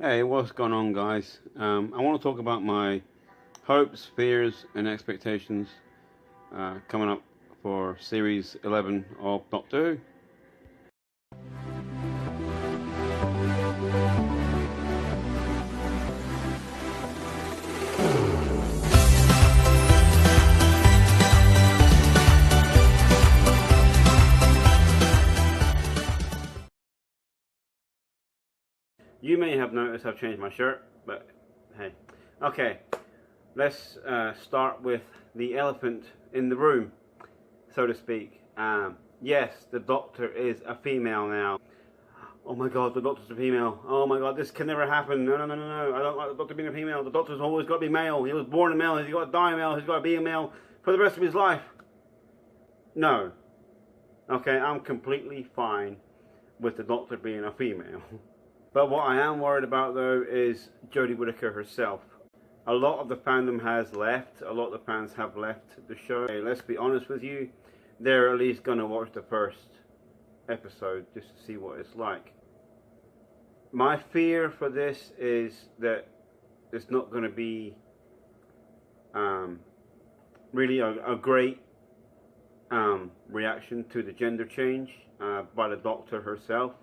Hey, what's going on, guys? I want to talk about my hopes, fears, and expectations coming up for Series 11 of Doctor Who. You may have noticed I've changed my shirt, but hey. Okay, let's start with the elephant in the room, so to speak. Yes, the Doctor is a female now. Oh my god, the Doctor's a female. Oh my god, this can never happen. No, no, no, no, no. I don't like the Doctor being a female. The Doctor's always got to be male. He was born a male. He's got to die a male. He's got to be a male for the rest of his life. No. Okay, I'm completely fine with the Doctor being a female. But what I am worried about, though, is Jodie Whittaker herself. A lot of the fandom has left. A lot of the fans have left the show. Hey, let's be honest with you. They're at least going to watch the first episode just to see what it's like. My fear for this is that it's not going to be really a great reaction to the gender change by the Doctor herself.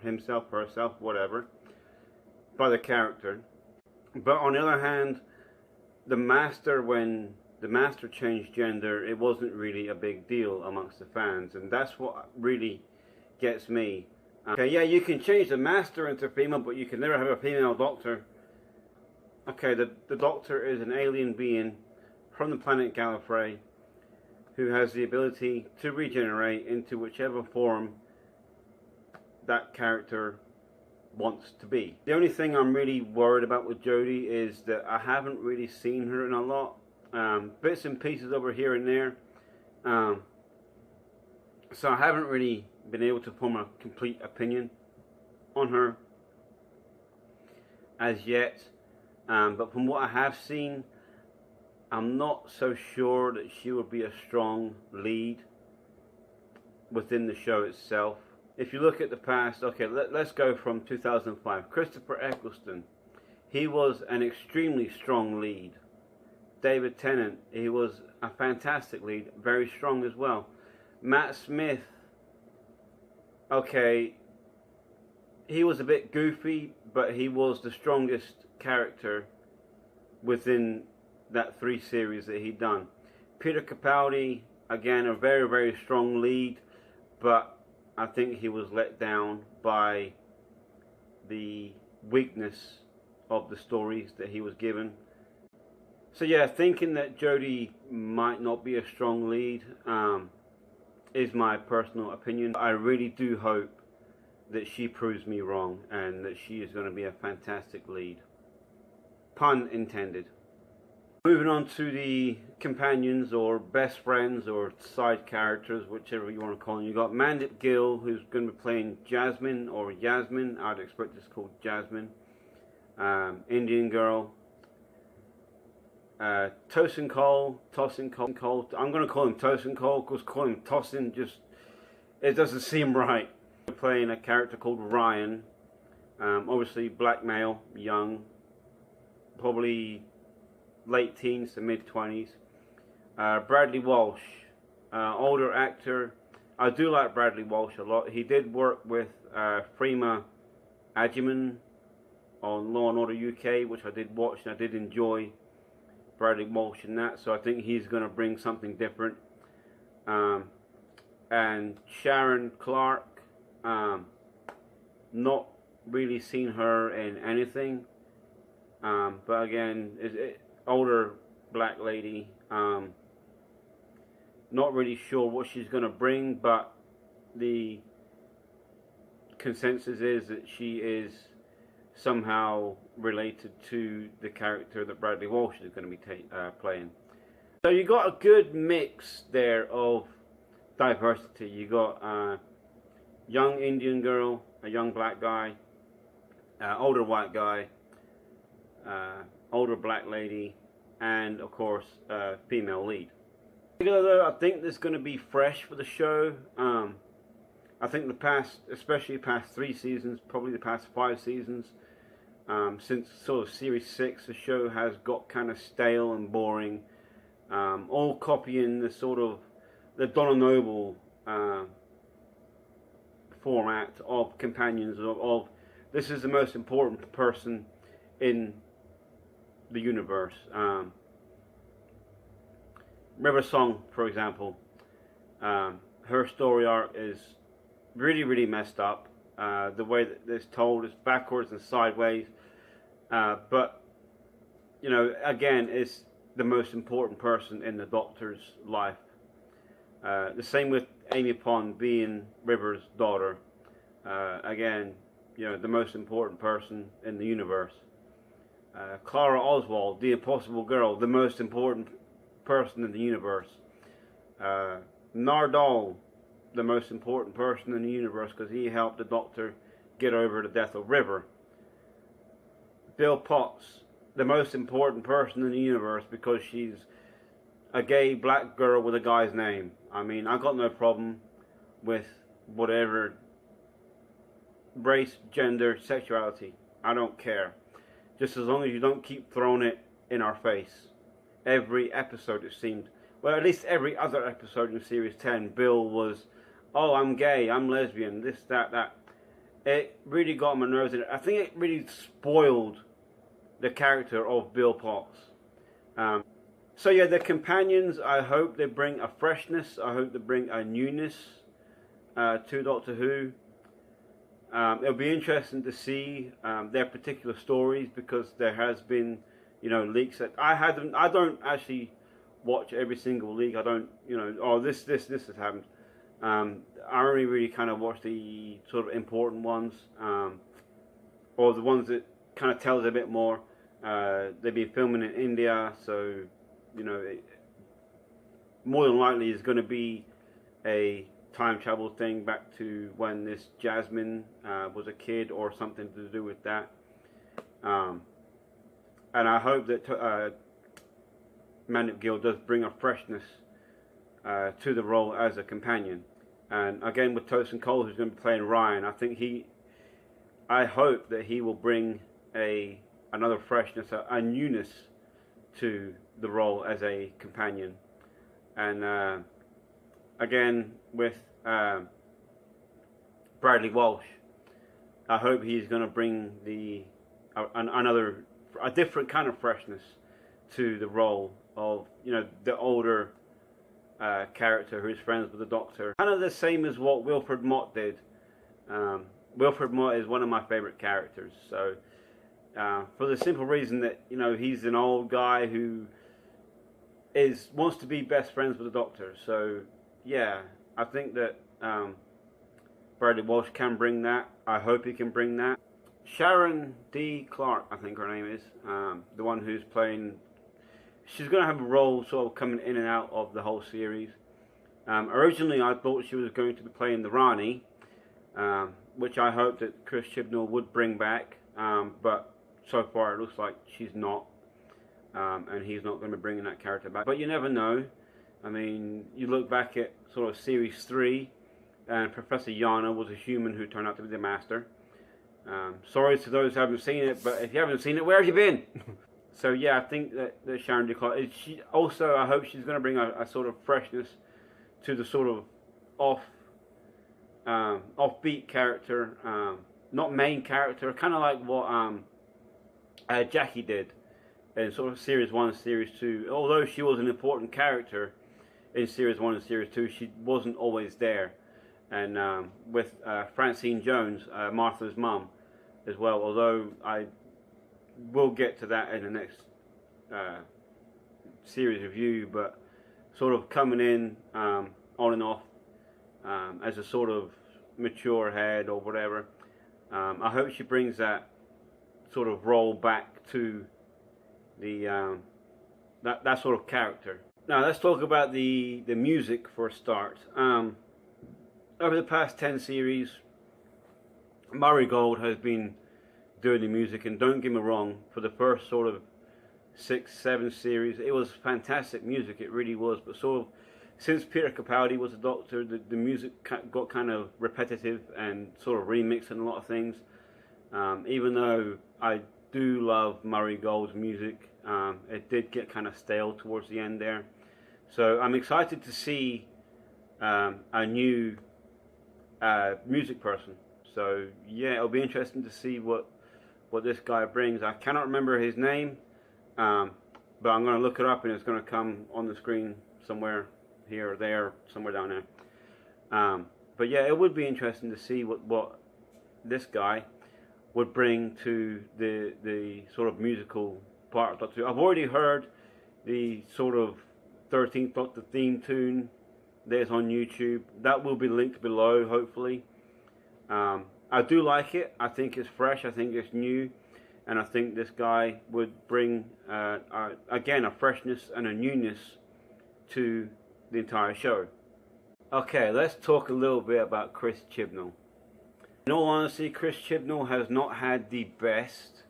Himself, herself, whatever, by the character. But on the other hand, the Master, when the Master changed gender, it wasn't really a big deal amongst the fans, and that's what really gets me. Okay, yeah, you can change the Master into female, but you can never have a female Doctor. Okay, the Doctor is an alien being from the planet Gallifrey who has the ability to regenerate into whichever form that character wants to be. The only thing I'm really worried about with Jodie is that I haven't really seen her in a lot. Bits and pieces over here and there. So I haven't really been able to form a complete opinion on her as yet. But from what I have seen, I'm not so sure that she would be a strong lead within the show itself. If you look at the past, okay, let's go from 2005. Christopher Eccleston, he was an extremely strong lead. David Tennant, he was a fantastic lead, very strong as well. Matt Smith, okay, he was a bit goofy, but he was the strongest character within that 3 series that he'd done. Peter Capaldi, again, a very, very strong lead, but I think he was let down by the weakness of the stories that he was given. So yeah, thinking that Jodie might not be a strong lead is my personal opinion. I really do hope that she proves me wrong and that she is going to be a fantastic lead. Pun intended. Moving on to the companions or best friends or side characters, whichever you want to call them. You've got Mandip Gill, who's going to be playing Jasmine or Yasmin. I'd expect it's called Jasmine. Indian girl. Tosin Cole. I'm going to call him Tosin Cole because calling him Tosin just, it doesn't seem right. Playing a character called Ryan. Obviously black male, young, probably late teens to mid-20s. Bradley Walsh, older actor. I do like Bradley Walsh a lot. He did work with Freema Agyeman on Law and Order UK, which I did watch and I did enjoy Bradley Walsh in that, so I think he's going to bring something different. And Sharon Clark, not really seen her in anything, but again, older black lady, not really sure what she's going to bring, but the consensus is that she is somehow related to the character that Bradley Walsh is going to be playing. So you got a good mix there of diversity. You got a young Indian girl, a young black guy, older white guy, older black lady, and of course female lead. Though I think this is going to be fresh for the show. I think the past, especially the past 3 seasons, probably the past 5 seasons, Since sort of series 6, the show has got kind of stale and boring, all copying the sort of the Donna Noble format of companions of this is the most important person in the universe. River Song, for example, her story arc is really messed up. The way that it's told is backwards and sideways, but you know, again, it's the most important person in the Doctor's life. The same with Amy Pond being River's daughter. Again, you know, the most important person in the universe. Clara Oswald, the Impossible Girl, the most important person in the universe. Nardole, the most important person in the universe because he helped the Doctor get over the death of River. Bill Potts, the most important person in the universe because she's a gay black girl with a guy's name. I mean, I got no problem with whatever race, gender, sexuality. I don't care. Just as long as you don't keep throwing it in our face. Every episode it seemed, well, at least every other episode in Series 10, Bill was, oh, I'm gay, I'm lesbian, this, that. It really got on my nerves. I think it really spoiled the character of Bill Potts. So yeah, the companions, I hope they bring a freshness, I hope they bring a newness to Doctor Who. It'll be interesting to see their particular stories because there has been, you know, leaks that I don't actually watch every single leak. I don't, you know, oh, this has happened. I only really kind of watch the sort of important ones, or the ones that kind of tell us a bit more. They've been filming in India, so, you know, more than likely it's going to be a time travel thing back to when this Jasmine was a kid or something to do with that. And I hope that Matt Gill does bring a freshness to the role as a companion. And again, with Tosin Cole, who's going to be playing Ryan, I hope that he will bring another freshness, a newness to the role as a companion. And again, with Bradley Walsh, I hope he's going to bring a different kind of freshness to the role of, you know, the older character who's friends with the Doctor. Kind of the same as what Wilfred Mott did. Wilfred Mott is one of my favorite characters. So for the simple reason that, you know, he's an old guy who wants to be best friends with the Doctor. So yeah, I think that Bradley Walsh can bring that. I hope he can bring that. Sharon D. Clarke, I think her name is, the one who's playing. She's going to have a role sort of coming in and out of the whole series. Originally, I thought she was going to be playing the Rani, which I hope that Chris Chibnall would bring back. But so far, it looks like she's not, and he's not going to be bringing that character back. But you never know. I mean, you look back at sort of Series 3, and Professor Yana was a human who turned out to be the Master. Sorry to those who haven't seen it, but if you haven't seen it, where have you been? So yeah, I think that Sharon D. Clarke, I hope she's going to bring a sort of freshness to the sort of offbeat character, not main character, kind of like what Jackie did in sort of Series 1 and Series 2. Although she was an important character in Series 1 and Series 2, she wasn't always there. And with Francine Jones, Martha's mum, as well, although I will get to that in the next series review, but sort of coming in on and off as a sort of mature head or whatever. I hope she brings that sort of role back to the that sort of character. Now let's talk about the music for a start. Over the past 10 series, Murray Gold has been doing the music, and don't get me wrong, for the first sort of 6-7 series, it was fantastic music, it really was, but sort of since Peter Capaldi was the Doctor, the music got kind of repetitive and sort of remixed in a lot of things. Even though I do love Murray Gold's music. It did get kind of stale towards the end there. So I'm excited to see a new music person. So yeah, it'll be interesting to see what this guy brings. I cannot remember his name, but I'm going to look it up and it's going to come on the screen somewhere here or there, somewhere down there. But yeah, it would be interesting to see what this guy would bring to the sort of musical part of Doctor Who. I've already heard the sort of 13th Doctor theme tune that is on YouTube. That will be linked below, hopefully. I do like it. I think it's fresh. I think it's new. And I think this guy would bring, again, a freshness and a newness to the entire show. Okay, let's talk a little bit about Chris Chibnall. In all honesty, Chris Chibnall has not had the best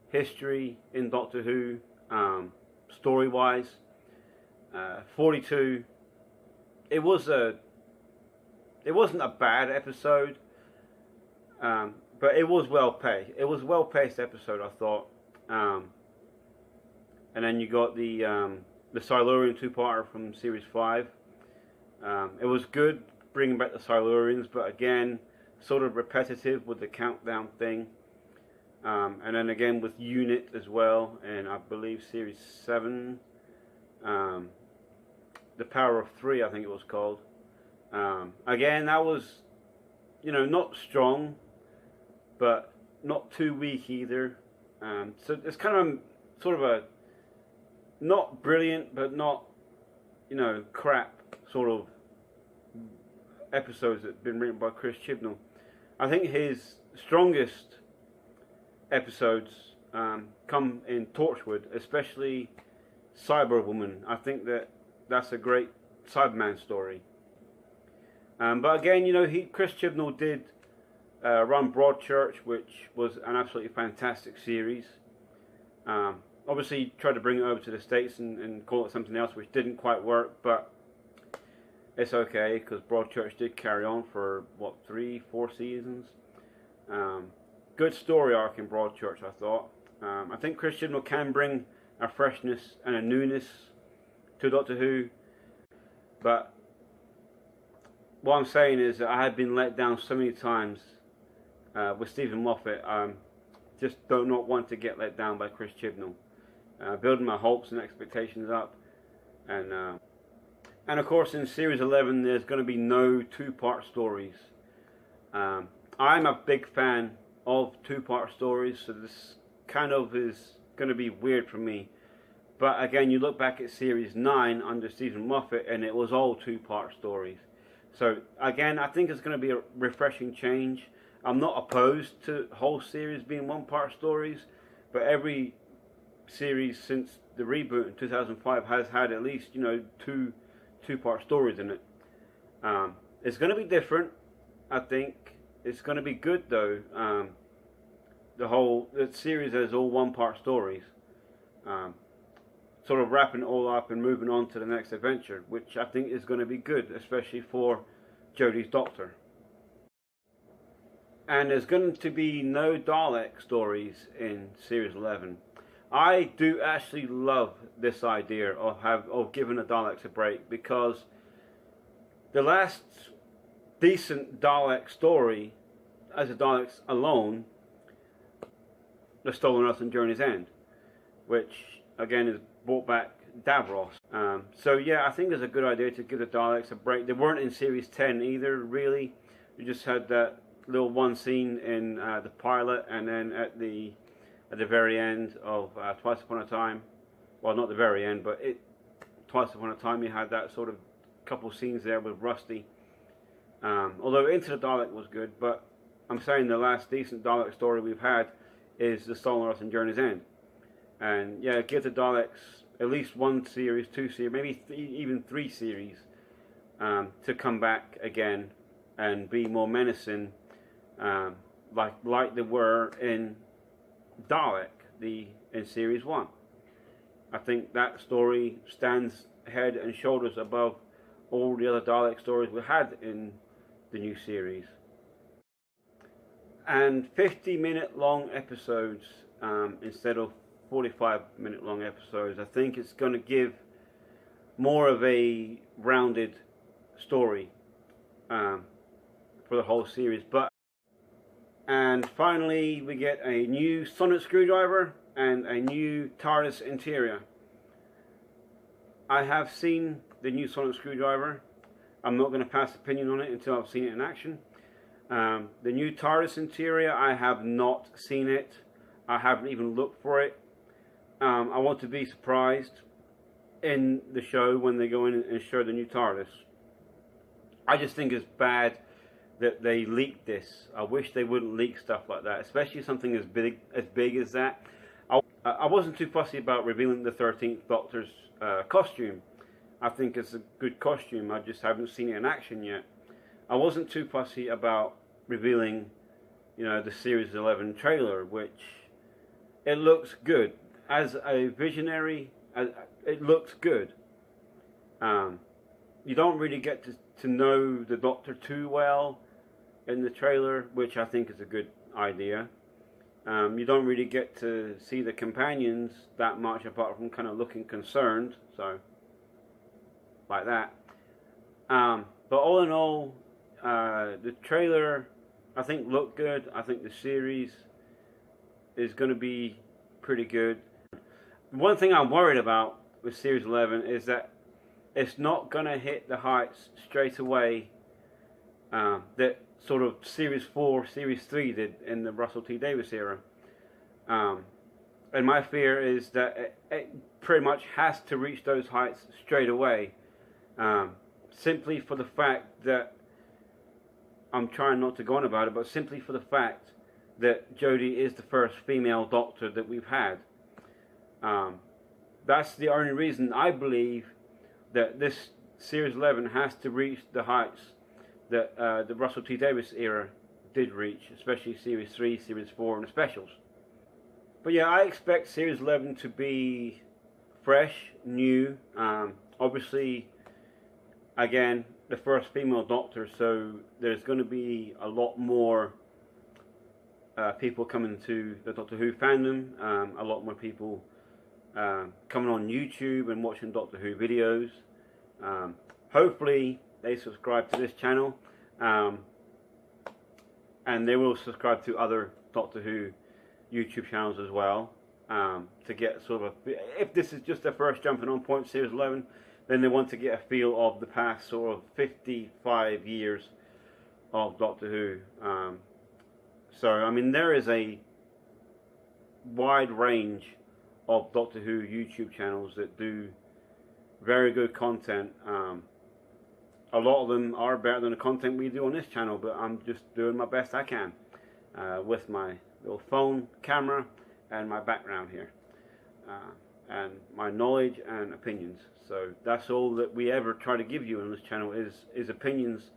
history in Doctor Who, story-wise. 42, it wasn't a bad episode, but it was well paced. It was a well-paced episode, I thought. And then you got the Silurian two-parter from Series 5. It was good bringing back the Silurians, but again, sort of repetitive with the countdown thing. And then again with Unit as well, and I believe Series 7, The Power of Three, I think it was called. Again, that was, not strong, but not too weak either. So it's kind of sort of a not brilliant, but not, crap sort of episodes that have been written by Chris Chibnall. I think his strongest episodes come in Torchwood, especially Cyberwoman. I think that's a great Cyberman story. But again, Chris Chibnall did run Broadchurch, which was an absolutely fantastic series. Obviously, he tried to bring it over to the States and call it something else, which didn't quite work, but it's okay, because Broadchurch did carry on for, 3-4 seasons. Good story arc in Broadchurch, I thought. I think Chris Chibnall can bring a freshness and a newness to Doctor Who, but what I'm saying is that I have been let down so many times with Stephen Moffat. Just do not want to get let down by Chris Chibnall. Building my hopes and expectations up, and of course in Series 11 there's going to be no two-part stories. I'm a big fan of two-part stories, so this kind of is going to be weird for me. But again, you look back at Series 9 under Stephen Moffat and it was all two-part stories. So again, I think it's going to be a refreshing change. I'm not opposed to whole series being one-part stories, but every series since the reboot in 2005 has had at least, two-part stories in it. It's going to be different, I think. It's going to be good though. The series is all one-part stories. Sort of wrapping it all up and moving on to the next adventure, which I think is going to be good, especially for Jodie's Doctor. And there's going to be no Dalek stories in Series 11. I do actually love this idea of giving the Daleks a break, because the last decent Dalek story, as the Daleks alone, The Stolen Earth and Journey's End, which again is brought back Davros. So yeah, I think it's a good idea to give the Daleks a break. They weren't in Series 10 either, really. You just had that little one scene in the pilot, and then at the very end of Twice Upon a Time. Well, not the very end, but Twice Upon a Time, you had that sort of couple scenes there with Rusty. Although Into the Dalek was good, but I'm saying the last decent Dalek story we've had is The Stolen Earth and Journey's End. And yeah, give the Daleks at least one series, two series, maybe even 3 series to come back again and be more menacing, like they were in Dalek in Series 1. I think that story stands head and shoulders above all the other Dalek stories we had in the new series. and 50-minute long episodes instead of 45-minute long episodes. I think it's going to give more of a rounded story for the whole series. And finally, we get a new sonic screwdriver and a new TARDIS interior. I have seen the new sonic screwdriver. I'm not going to pass opinion on it until I've seen it in action. The new TARDIS interior, I have not seen it. I haven't even looked for it. I want to be surprised in the show when they go in and show the new TARDIS. I just think it's bad that they leaked this. I wish they wouldn't leak stuff like that, especially something as big as that. I wasn't too fussy about revealing the 13th Doctor's costume. I think it's a good costume. I just haven't seen it in action yet. I wasn't too fussy about revealing, you know, the Series 11 trailer, which it looks good. As a visionary, it looks good. You don't really get to know the Doctor too well in the trailer, which I think is a good idea. You don't really get to see the companions that much, apart from kind of looking concerned, so like that. But all in all, the trailer I think looked good. I think the series is going to be pretty good. One thing I'm worried about with Series 11 is that it's not going to hit the heights straight away that sort of Series 4, Series 3 did in the Russell T Davies era. And my fear is that it pretty much has to reach those heights straight away. Simply for the fact that, I'm trying not to go on about it, but simply for the fact that Jodie is the first female Doctor that we've had. That's the only reason I believe that this Series 11 has to reach the heights that the Russell T Davies era did reach, especially Series 3, Series 4 and the specials. But yeah, I expect Series 11 to be fresh, new, obviously, again, the first female Doctor, so there's going to be a lot more people coming to the Doctor Who fandom, a lot more people coming on YouTube and watching Doctor Who videos. Hopefully they subscribe to this channel, and they will subscribe to other Doctor Who YouTube channels as well, to get sort of if this is just their first jumping on point, Series 11, then they want to get a feel of the past sort of 55 years of Doctor Who. So I mean, there is a wide range of Doctor Who YouTube channels that do very good content. A lot of them are better than the content we do on this channel, but I'm just doing my best I can with my little phone camera and my background here, and my knowledge and opinions. So that's all that we ever try to give you on this channel is opinions,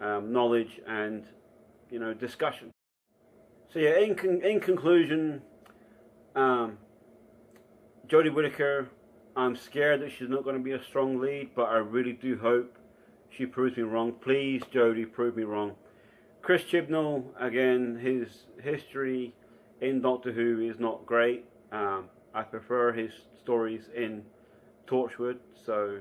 knowledge, and, you know, discussion. So yeah, in conclusion, Jodie Whittaker, I'm scared that she's not going to be a strong lead, but I really do hope she proves me wrong. Please, Jodie, prove me wrong. Chris Chibnall, again, his history in Doctor Who is not great. I prefer his stories in Torchwood, so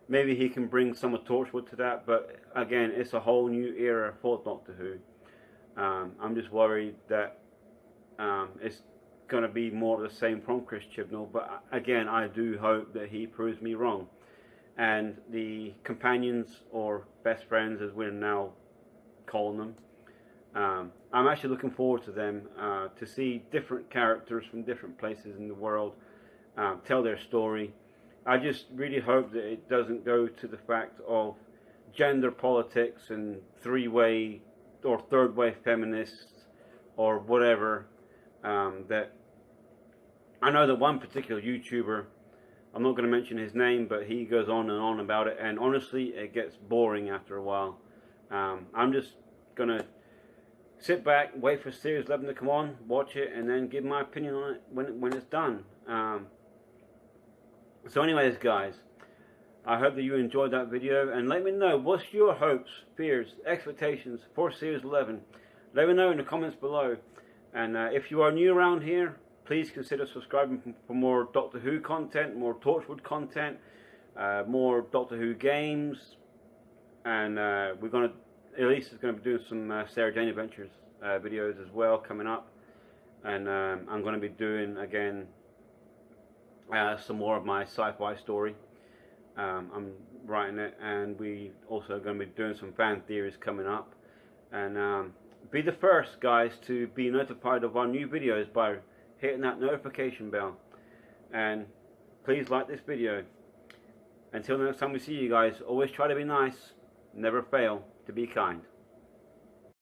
maybe he can bring some of Torchwood to that, but again, it's a whole new era for Doctor Who. I'm just worried that it's going to be more of the same from Chris Chibnall, but again, I do hope that he proves me wrong. And the companions, or best friends as we're now calling them, I'm actually looking forward to them, to see different characters from different places in the world tell their story. I just really hope that it doesn't go to the fact of gender politics and three-way or third-way feminists or whatever. That I know that one particular YouTuber, I'm not going to mention his name, but he goes on and on about it, and honestly, it gets boring after a while. I'm just going to sit back, wait for Series 11 to come on, watch it, and then give my opinion on it when it's done. So anyways, guys, I hope that you enjoyed that video, and let me know, what's your hopes, fears, expectations for Series 11? let me know in the comments below. And if you are new around here, please consider subscribing for more Doctor Who content, more Torchwood content, more Doctor Who games, and we're going to, Elise is going to be doing some Sarah Jane Adventures videos as well coming up, and I'm going to be doing again some more of my sci-fi story. I'm writing it, and we also going to be doing some fan theories coming up, and be the first guys to be notified of our new videos by hitting that notification bell. And please like this video. Until the next time we see you guys, always try to be nice, never fail to be kind.